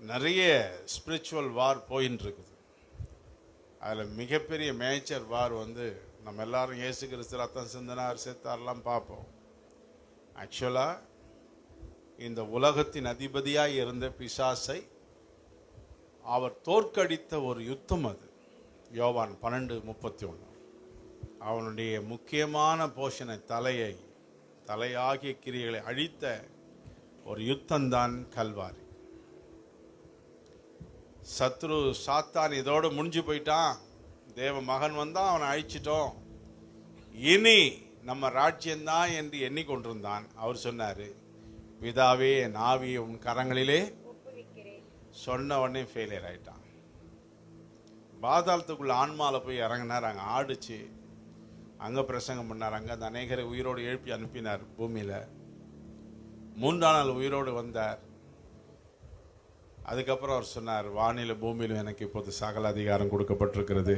நிறைய ஸ்பிரிச்சுவல் வார் போயின்னு இருக்குது. அதில் மிகப்பெரிய மேஜர் வார் நம்ம எல்லாரும் இயேசு கிறிஸ்து ரத்தம் சிந்தினார் செத்தார்லாம் பார்ப்போம். ஆக்சுவலாக இந்த உலகத்தின் அதிபதியாக இருந்த பிசாசை அவர் தோற்கடித்த ஒரு யுத்தம் அது. யோவான் 12:31. அவனுடைய முக்கியமான போஷனை தலையாகிய கிரியைகளை அழித்த ஒரு யுத்தம்தான் கல்வாரி. சத்ரு சாத்தான் இதோடு முடிஞ்சு போயிட்டான், தேவ மகன் வந்தான், அவனை அழிச்சிட்டோம், இனி நம்ம ராஜ்யம்தான் என்று எண்ணிக்கொண்டிருந்தான். அவர் சொன்னார், பிதாவே என் ஆவியை உன் கரங்களிலே சொன்ன உடனே ஃபெயிலியர் ஆயிட்டான். பாதாளத்துக்குள்ள ஆன்மாவில் போய் இறங்கினார். அங்கே ஆடிச்சு, அங்கே பிரசங்கம் பண்ணார். அங்கே அந்த அநேகரை உயிரோடு எழுப்பி அனுப்பினார். பூமியில் 3ஆம் நாள் உயிரோடு வந்தார். அதுக்கப்புறம் அவர் சொன்னார், வானில பூமியிலும் எனக்கு இப்போது சகல அதிகாரம் கொடுக்கப்பட்டிருக்கிறது.